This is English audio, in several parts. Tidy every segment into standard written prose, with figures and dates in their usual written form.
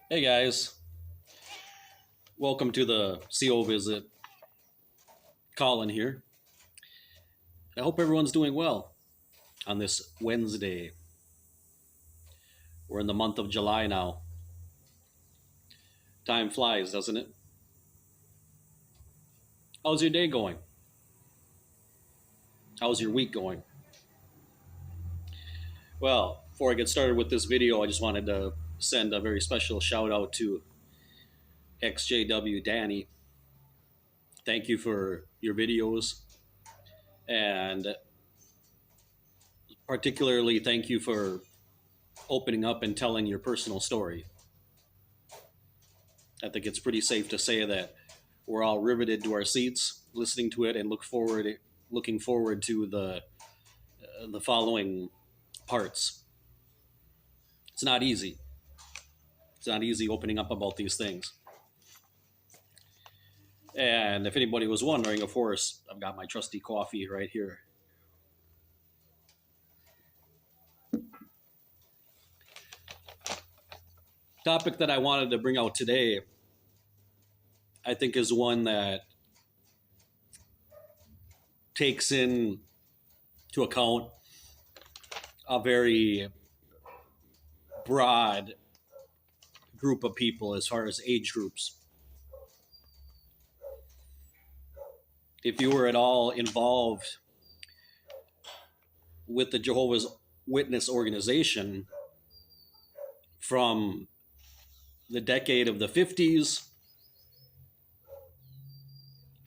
Hey guys, welcome to the CO visit. Colin here. I hope everyone's doing well on this Wednesday. We're in the month of July now. Time flies, doesn't it? How's your day going? How's your week going? Well, before I get started with this video, I just wanted to send a very special shout out to XJW Danny. Thank you for your videos, and particularly thank you for opening up and telling your personal story. I think it's pretty safe to say that we're all riveted to our seats, listening to it, and looking forward to the following parts. It's not easy. It's not easy opening up about these things. And if anybody was wondering, of course, I've got my trusty coffee right here. Topic that I wanted to bring out today, I think, is one that takes in to account a very broad group of people as far as age groups. If you were at all involved with the Jehovah's Witness organization from the decade of the 50s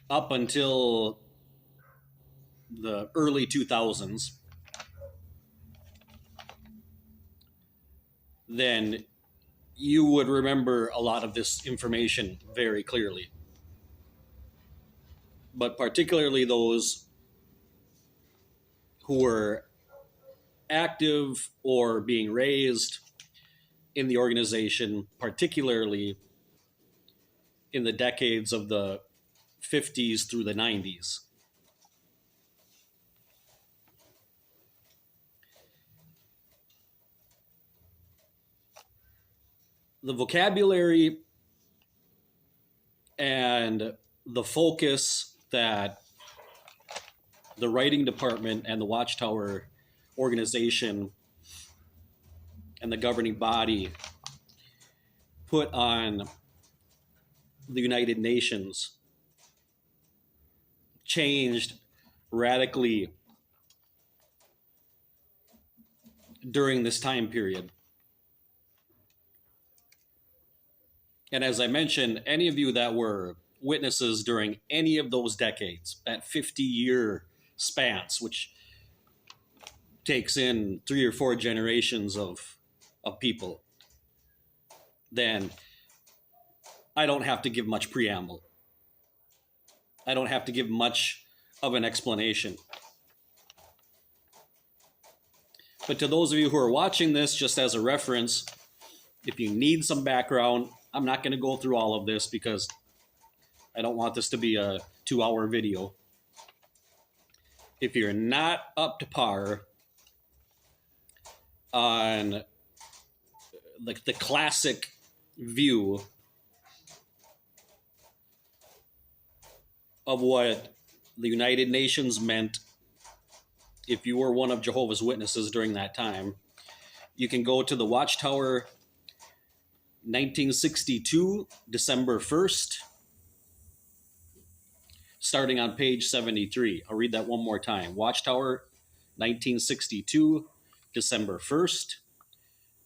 up until the early 2000s, then you would remember a lot of this information very clearly. But particularly those who were active or being raised in the organization, particularly in the decades of the 50s through the 90s. The vocabulary and the focus that the writing department and the Watchtower organization and the governing body put on the United Nations changed radically during this time period. And as I mentioned, any of you that were witnesses during any of those decades, that 50-year spans, which takes in 3 or 4 generations of people, then I don't have to give much preamble. I don't have to give much of an explanation. But to those of you who are watching this, just as a reference, if you need some background, I'm not going to go through all of this because I don't want this to be a 2-hour video. If you're not up to par on the classic view of what the United Nations meant, if you were one of Jehovah's Witnesses during that time, you can go to the Watchtower 1962, December 1st, starting on page 73. I'll read that one more time. Watchtower 1962, December 1st,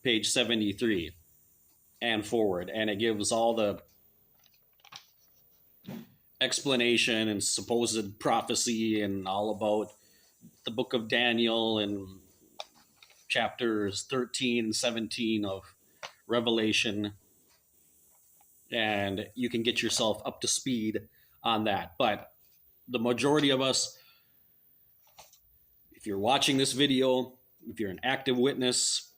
page 73, and forward. And it gives all the explanation and supposed prophecy and all about the book of Daniel and chapters 13 and 17 of Revelation, and you can get yourself up to speed on that. But the majority of us, if you're watching this video, if you're an active witness,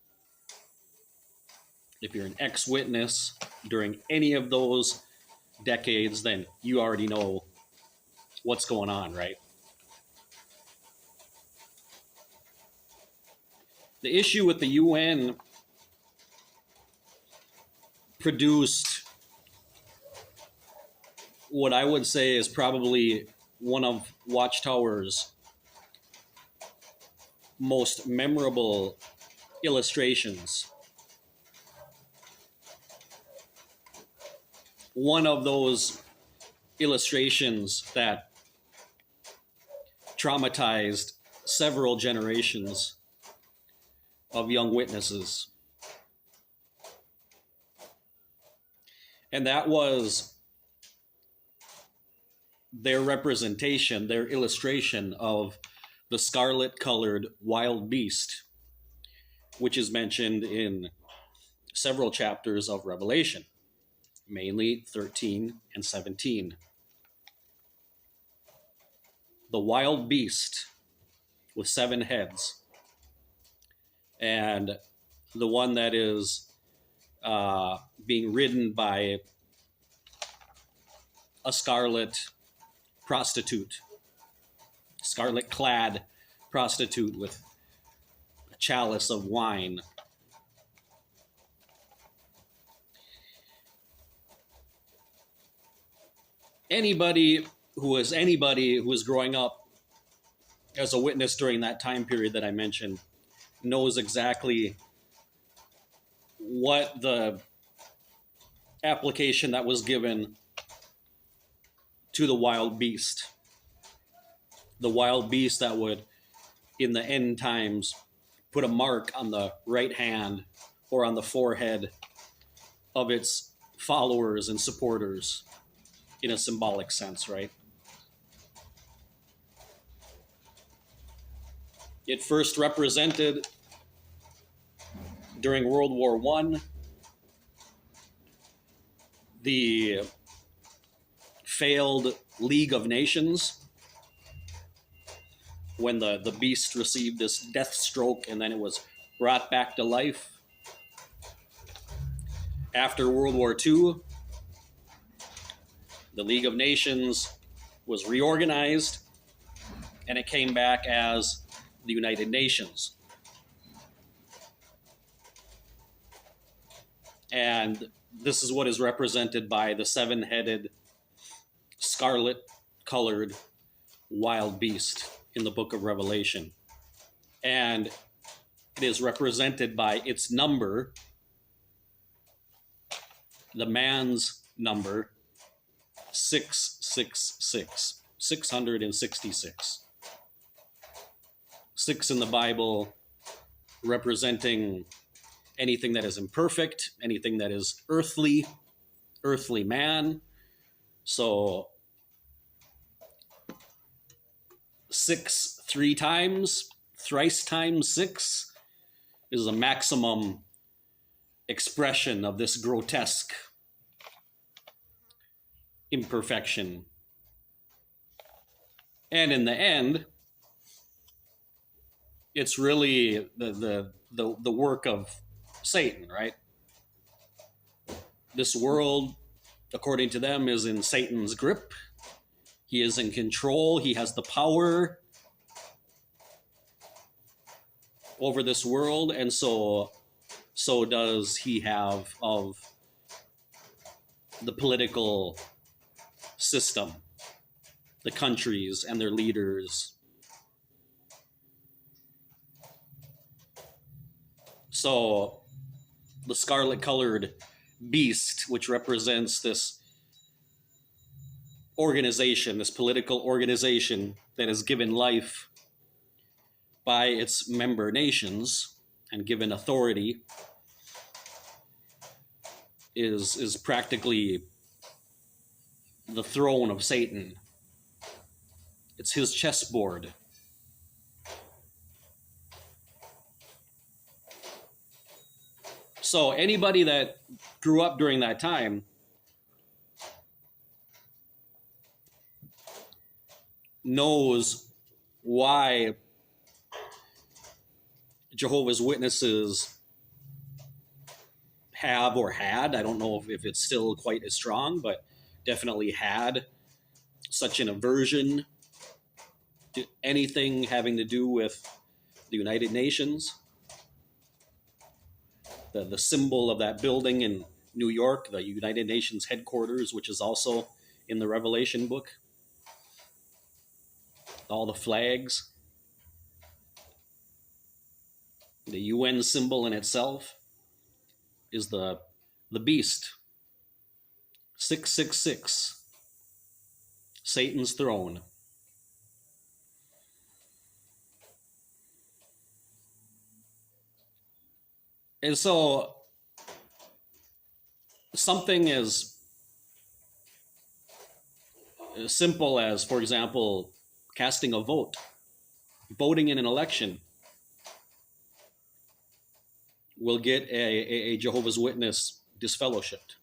if you're an ex-witness during any of those decades, then you already know what's going on, right? The issue with the UN produced what I would say is probably one of Watchtower's most memorable illustrations. One of those illustrations that traumatized several generations of young witnesses. And that was their representation, their illustration of the scarlet-colored wild beast, which is mentioned in several chapters of Revelation, mainly 13 and 17. The wild beast with 7 heads, and the one that is being ridden by a scarlet prostitute, scarlet-clad prostitute with a chalice of wine. Anybody who was growing up as a witness during that time period that I mentioned knows exactly what the application that was given to the wild beast. The wild beast that would, in the end times, put a mark on the right hand or on the forehead of its followers and supporters in a symbolic sense, right? It first represented during World War I the failed League of Nations, when the beast received this death stroke and then it was brought back to life. After World War II, the League of Nations was reorganized and it came back as the United Nations. And this is what is represented by the 7-headed, scarlet-colored wild beast in the book of Revelation. And it is represented by its number, the man's number, 666, 666. 6 in the Bible representing anything that is imperfect, anything that is earthly man. So 6 3 times, thrice times 6 is a maximum expression of this grotesque imperfection. And in the end, it's really the work of Satan, right? This world, according to them, is in Satan's grip. He is in control. He has the power over this world, and so does he have of the political system, the countries and their leaders. So the scarlet-colored beast, which represents this organization, this political organization that is given life by its member nations and given authority, is practically the throne of Satan. It's his chessboard. So anybody that grew up during that time knows why Jehovah's Witnesses have or had, I don't know if it's still quite as strong, but definitely had such an aversion to anything having to do with the United Nations. The symbol of that building in New York, the United Nations headquarters, which is also in the Revelation book. All the flags, the UN symbol in itself is the beast. 666, Satan's throne. And so something as simple as, for example, casting a vote, voting in an election, will get a Jehovah's Witness disfellowshipped.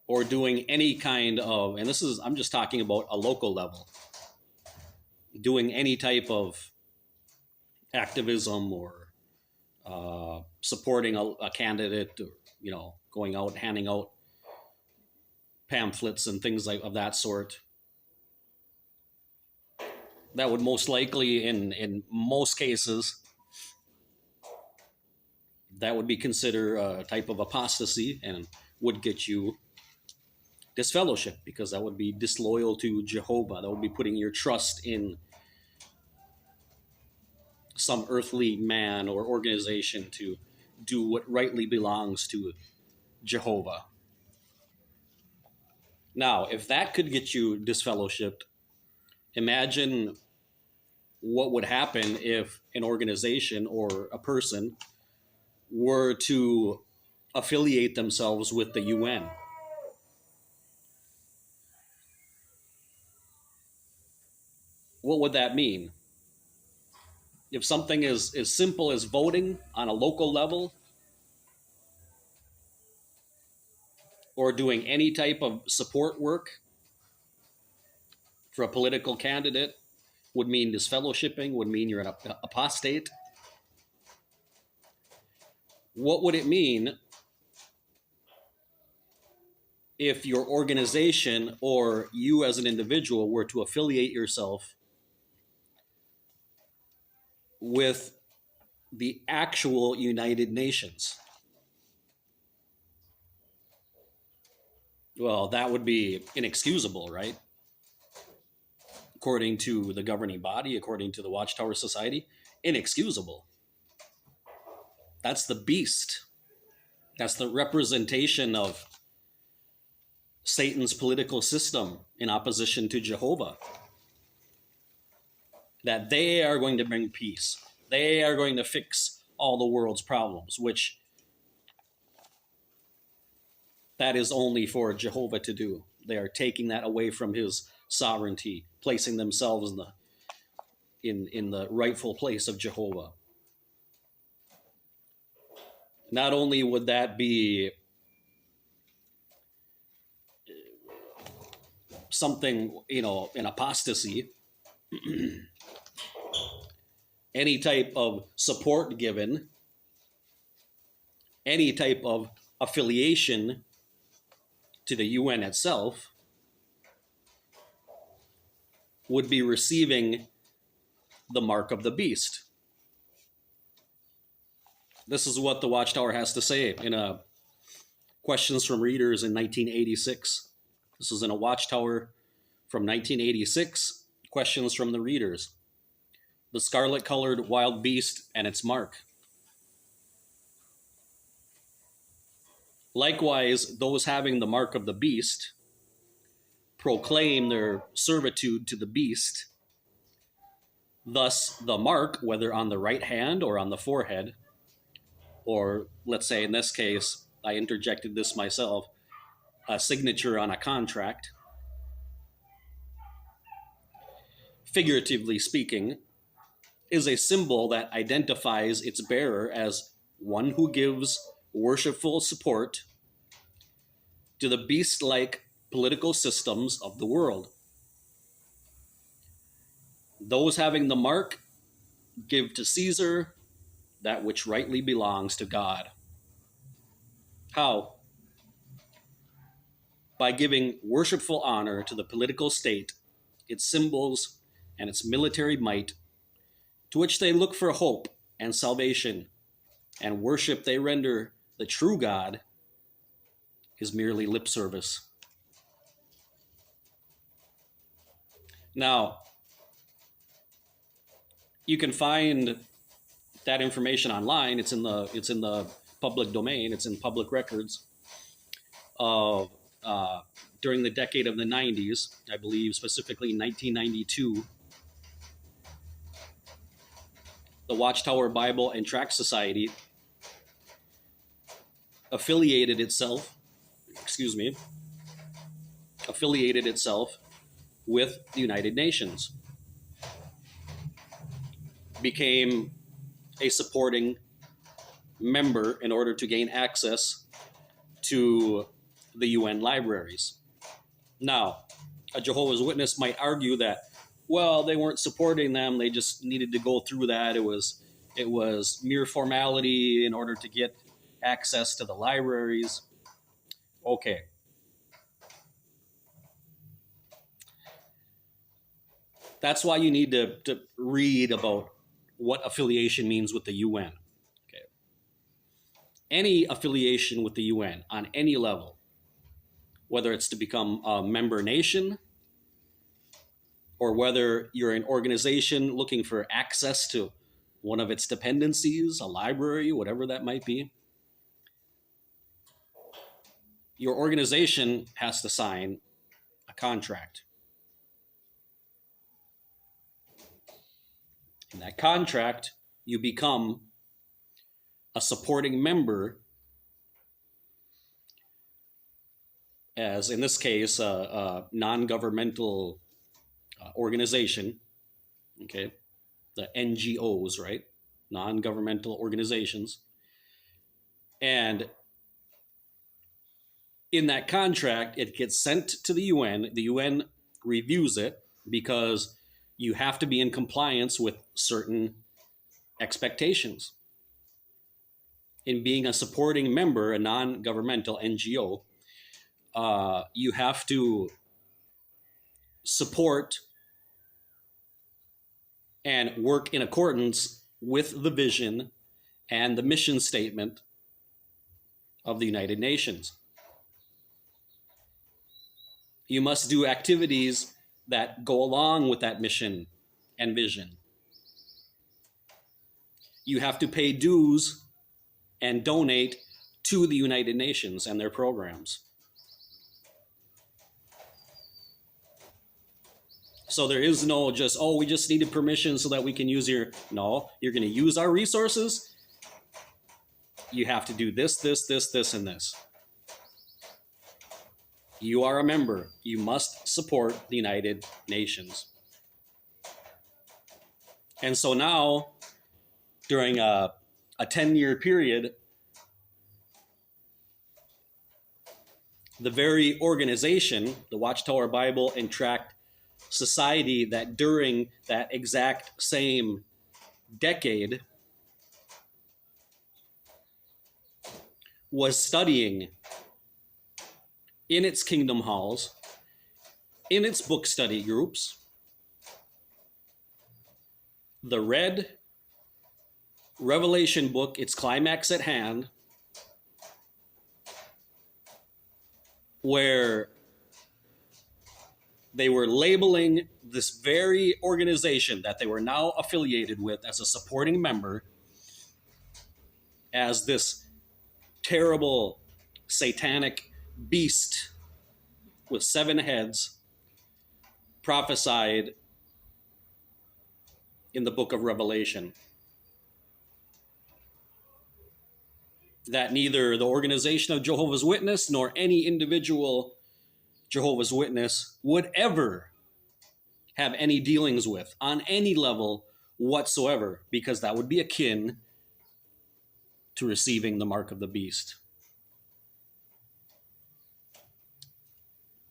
Or doing any kind of, and this is, I'm just talking about a local level, doing any type of activism or supporting a candidate, or, you know, going out handing out pamphlets and things like of that sort. That would most likely, in most cases, that would be considered a type of apostasy and would get you disfellowship, because that would be disloyal to Jehovah. That would be putting your trust in some earthly man or organization to do what rightly belongs to Jehovah. Now, if that could get you disfellowshipped, imagine what would happen if an organization or a person were to affiliate themselves with the UN. What would that mean? If something is as simple as voting on a local level, or doing any type of support work for a political candidate, would mean disfellowshipping, would mean you're an apostate. What would it mean if your organization or you as an individual were to affiliate yourself with the actual United Nations? Well, that would be inexcusable, right? According to the governing body, according to the Watchtower Society, inexcusable. That's the beast. That's the representation of Satan's political system in opposition to Jehovah. That they are going to bring peace. They are going to fix all the world's problems, which that is only for Jehovah to do. They are taking that away from his sovereignty, placing themselves in the rightful place of Jehovah. Not only would that be something, you know, an apostasy, any type of support given, any type of affiliation to the UN itself would be receiving the mark of the beast. This is what the Watchtower has to say in a Questions from Readers in 1986. This is in a Watchtower from 1986, Questions from the Readers. The scarlet-colored wild beast and its mark. Likewise, those having the mark of the beast proclaim their servitude to the beast. Thus, the mark, whether on the right hand or on the forehead, or let's say in this case, I interjected this myself, a signature on a contract, figuratively speaking, is a symbol that identifies its bearer as one who gives worshipful support to the beast-like political systems of the world. Those having the mark give to Caesar that which rightly belongs to God. How? By giving worshipful honor to the political state, its symbols, and its military might, to which they look for hope and salvation, and worship they render the true God is merely lip service. Now, you can find that information online. It's in the public domain. It's in public records of during the decade of the 90s, I believe specifically 1992, the Watchtower Bible and Tract Society affiliated itself with the United Nations, became a supporting member in order to gain access to the UN libraries. Now, a Jehovah's Witness might argue that, well, they weren't supporting them, they just needed to go through that. It was mere formality in order to get access to the libraries. Okay. That's why you need to read about what affiliation means with the UN. Okay. Any affiliation with the UN on any level, whether it's to become a member nation or whether you're an organization looking for access to one of its dependencies, a library, whatever that might be, your organization has to sign a contract. In that contract, you become a supporting member, as in this case, a non-governmental organization, okay, the NGOs, right, non-governmental organizations. And in that contract, it gets sent to the UN. The UN reviews it because you have to be in compliance with certain expectations. In being a supporting member, a non-governmental NGO, you have to support and work in accordance with the vision and the mission statement of the United Nations. You must do activities that go along with that mission and vision. You have to pay dues and donate to the United Nations and their programs. So there is no just, oh, we just needed permission so that we can use your... No, you're going to use our resources. You have to do this, this, and this. You are a member. You must support the United Nations. And so now, during a 10-year period, the very organization, the Watchtower Bible and Tract Society, that during that exact same decade was studying in its kingdom halls, in its book study groups, the Red Revelation book, its climax at hand, where they were labeling this very organization that they were now affiliated with as a supporting member as this terrible satanic beast with 7 heads prophesied in the book of Revelation. That neither the organization of Jehovah's Witness nor any individual Jehovah's Witness would ever have any dealings with on any level whatsoever, because that would be akin to receiving the mark of the beast.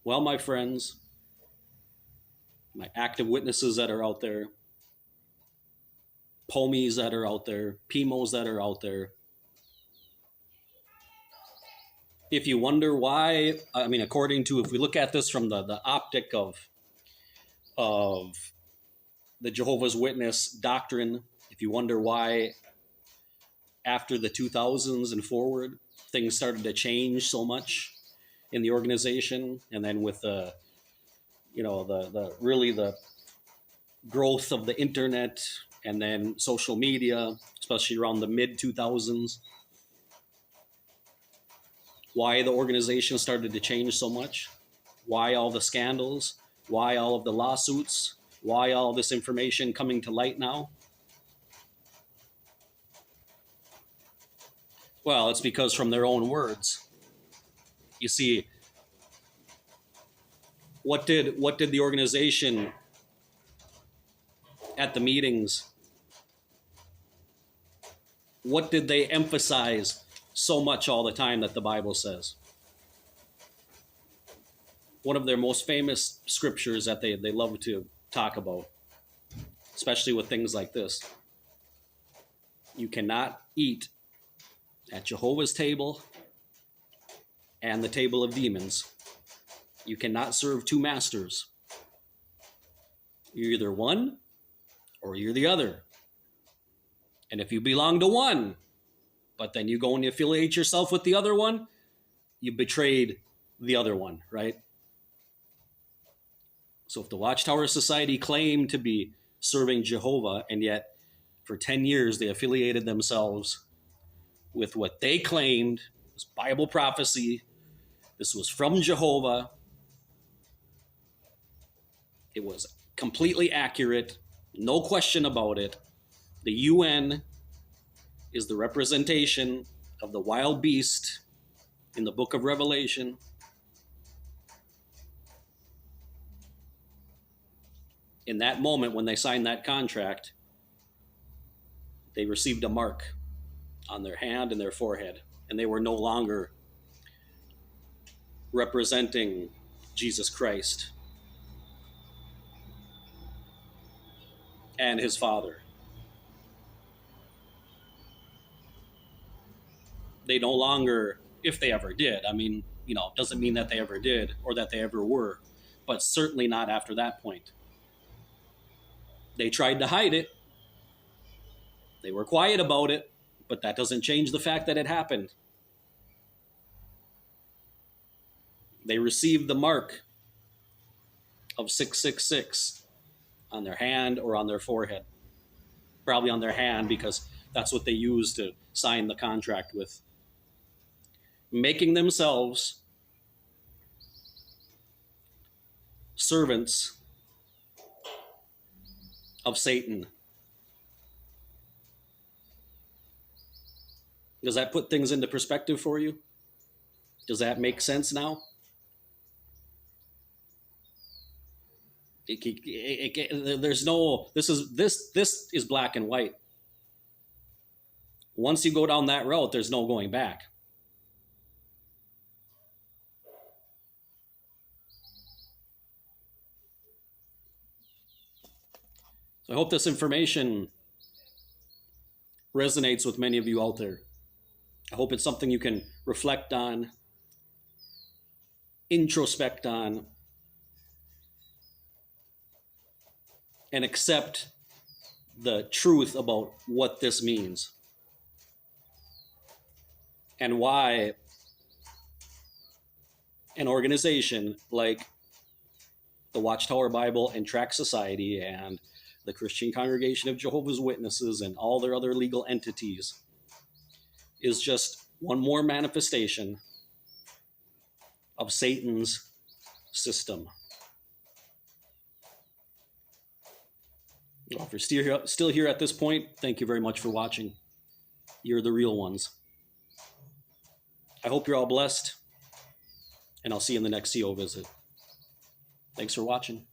Well, my friends, my active witnesses that are out there, POMIs that are out there, PMOs that are out there, if you wonder why, I mean, according to, if we look at this from the optic of the Jehovah's Witness doctrine, if you wonder why after the 2000s and forward, things started to change so much in the organization. And then with the growth of the internet and then social media, especially around the mid 2000s, why the organization started to change so much, why all the scandals, why all of the lawsuits, why all this information coming to light now. Well, it's because from their own words. You see, what did the organization at the meetings, what did they emphasize so much all the time that the Bible says? One of their most famous scriptures that they love to talk about, especially with things like this. You cannot eat at Jehovah's table and the table of demons. You cannot serve two masters. You're either one or you're the other. And if you belong to one, but then you go and affiliate yourself with the other one, you betrayed the other one, right? So if the Watchtower Society claimed to be serving Jehovah, and yet for 10 years they affiliated themselves with what they claimed was Bible prophecy, this was from Jehovah, it was completely accurate, no question about it. The UN is the representation of the wild beast in the book of Revelation. In that moment, when they signed that contract, they received a mark on their hand and their forehead, and they were no longer representing Jesus Christ and his Father. They no longer, if they ever did, doesn't mean that they ever did or that they ever were, but certainly not after that point. They tried to hide it. They were quiet about it, but that doesn't change the fact that it happened. They received the mark of 666 on their hand or on their forehead. Probably on their hand, because that's what they used to sign the contract with. Making themselves servants of Satan. Does that put things into perspective for you? Does that make sense now? There's no, this is black and white. Once you go down that road, there's no going back. So I hope this information resonates with many of you out there. I hope it's something you can reflect on, introspect on, and accept the truth about what this means and why an organization like the Watchtower Bible and Tract Society and the Christian Congregation of Jehovah's Witnesses and all their other legal entities is just one more manifestation of Satan's system. Well, if you're still here at this point, thank you very much for watching. You're the real ones. I hope you're all blessed, and I'll see you in the next CO visit. Thanks for watching.